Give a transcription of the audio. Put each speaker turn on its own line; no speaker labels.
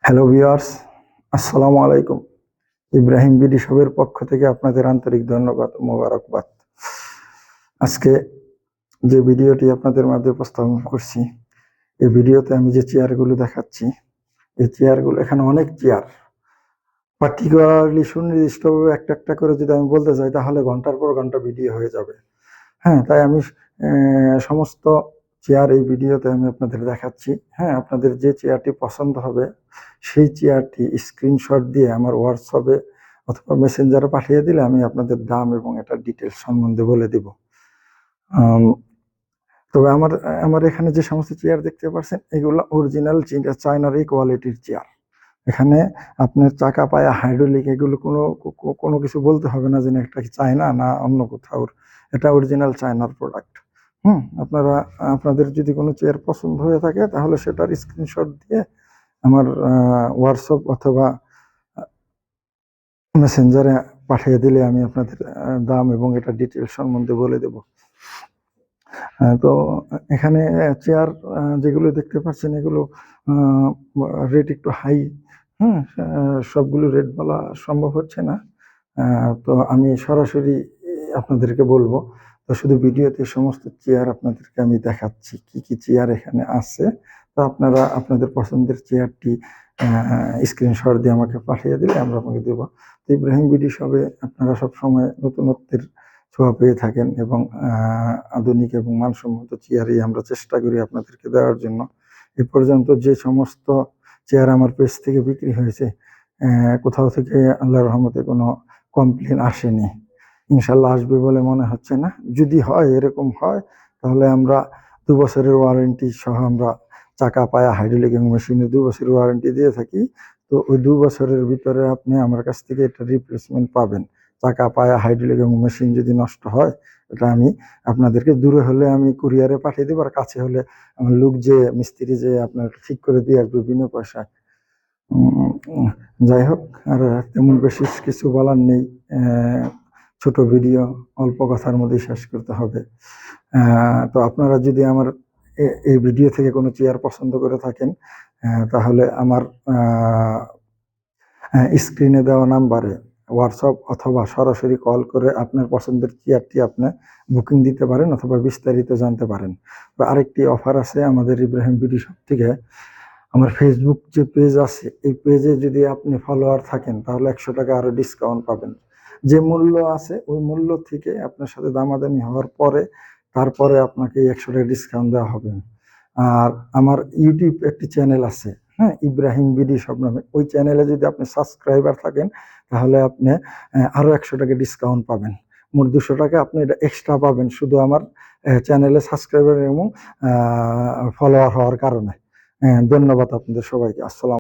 Hello viewers, আসসালামু আলাইকুম। Ibrahim BD শপের পক্ষ থেকে আপনাদের আন্তরিক ধন্যবাদ ও মোবারকবাদ। আজকে যে ভিডিওটি আপনাদের মাঝে উপস্থাপন করছি, এই ভিডিওতে আমি যে চেয়ারগুলো দেখাচ্ছি, এই চেয়ারগুলো এখানে অনেক চেয়ার, পার্টিকুলারলি সুনির্দিষ্টভাবে একটা একটা করে যদি আমি বলতে চাই তাহলে ঘন্টার পর ঘন্টা ভিডিও হয়ে যাবে। হ্যাঁ, তাই আমি সমস্ত চেয়ার এই ভিডিওতে আমি আপনাদের দেখাচ্ছি। হ্যাঁ, আপনাদের যে চেয়ারটি পছন্দ হবে সেই চেয়ারটি স্ক্রিনশট দিয়ে আমার হোয়াটসঅ্যাপে অথবা মেসেঞ্জারে পাঠিয়ে দিলে আমি আপনাদের দাম এবং এটার ডিটেলস সম্বন্ধে বলে দিব। তবে আমার আমার এখানে যে সমস্ত চেয়ার দেখতে পাচ্ছেন এগুলো অরিজিনাল চায়নার এই কোয়ালিটির চেয়ার। এখানে আপনার চাকা পায়া হাইড্রোলিক এগুলো কোনো কিছু বলতে হবে না যে এটা কি চায়না না অন্য কোথাও, এটা অরিজিনাল চায়নার প্রোডাক্ট। আপনারা আপনাদের যদি কোনো চেয়ার পছন্দ হয়ে থাকে তাহলে সেটার স্ক্রিনশট দিয়ে আমার হোয়াটসঅ্যাপ অথবা মেসেঞ্জারে পাঠিয়ে দিলে আমি আপনাদের দাম এবং এটা ডিটেলস সম্বন্ধে বলে দেব। তো এখানে চেয়ার যেগুলো দেখতে পাচ্ছেন এগুলো রেট একটু হাই। সবগুলো রেট বলা সম্ভব হচ্ছে না, তো আমি সরাসরি আপনাদেরকে বলবো। তো শুধু ভিডিওতে সমস্ত চেয়ার আপনাদেরকে আমি দেখাচ্ছি কি কি চেয়ার এখানে আছে। তো আপনারা আপনাদের পছন্দের চেয়ারটি স্ক্রিনশট দিয়ে আমাকে পাঠিয়ে দিলে আমরা আপনাকে দেবো। তো ইব্রাহিম বিডি শপে আপনারা সবসময় নতুনত্বের ছোঁয়া পেয়ে থাকেন এবং আধুনিক এবং মানসম্মত চেয়ারই আমরা চেষ্টা করি আপনাদেরকে দেওয়ার জন্য। এ পর্যন্ত যে সমস্ত চেয়ার আমার পেজ থেকে বিক্রি হয়েছে কোথাও থেকে আল্লাহর রহমতে কোনো কমপ্লেন আসেনি, ইনশাল্লাহ আসবে বলে মনে হচ্ছে না। যদি হয় এরকম হয় তাহলে আমরা 2 বছরের ওয়ারেন্টি সহ আমরা চাকা পায়া হাইড্রোলিক এবং মেশিনের 2 বছরের ওয়ারেন্টি দিয়ে থাকি। তো ওই 2 বছরের ভিতরে আপনি আমার কাছ থেকে এটা রিপ্লেসমেন্ট পাবেন। চাকা পায়া হাইড্রোলিক এবং মেশিন যদি নষ্ট হয় এটা আমি আপনাদেরকে, দূরে হলে আমি কুরিয়ারে পাঠিয়ে দেবো, আর কাছে হলে আমার লোক যে মিস্ত্রি যে আপনার ঠিক করে দিয়ে আসবে বিনা পয়সায়। যাই হোক, আর তেমন বেশি কিছু বলার নেই। ছোট ভিডিও অল্প কথার মধ্যে শেষ করতে হবে। তো আপনারা যদি আমার এই ভিডিও থেকে কোনো চেয়ার পছন্দ করে থাকেন তাহলে আমার স্ক্রিনে দেওয়া নাম্বারে হোয়াটসঅ্যাপ অথবা সরাসরি কল করে আপনার পছন্দের চেয়ারটি আপনি বুকিং দিতে পারেন অথবা বিস্তারিত জানতে পারেন। আরেকটি অফার আছে আমাদের ইব্রাহিম বিডি শপ থেকে। আমার ফেসবুক যে পেজ আছে এই পেজে যদি আপনি ফলোয়ার থাকেন তাহলে 100 টাকা আরো ডিসকাউন্ট পাবেন। যে মূল্য আছে ওই মূল্য থেকে আপনার সাথে দামাদামি হওয়ার পরে তারপরে আপনাকে 100 টাকা ডিসকাউন্ট দেওয়া হবে। আর আমার ইউটিউব একটি চ্যানেল আছে, হ্যাঁ, ইব্রাহিম বিডি শপ নামে। ওই চ্যানেলে যদি আপনি সাবস্ক্রাইবার থাকেন তাহলে আপনি আরো 100 টাকা ডিসকাউন্ট পাবেন। মোট 200 টাকা আপনি এটা এক্সট্রা পাবেন শুধু আমার চ্যানেলে সাবস্ক্রাইবার এবং ফলোয়ার হওয়ার কারণে। ধন্যবাদ আপনাদের সবাইকে। আসসালাম।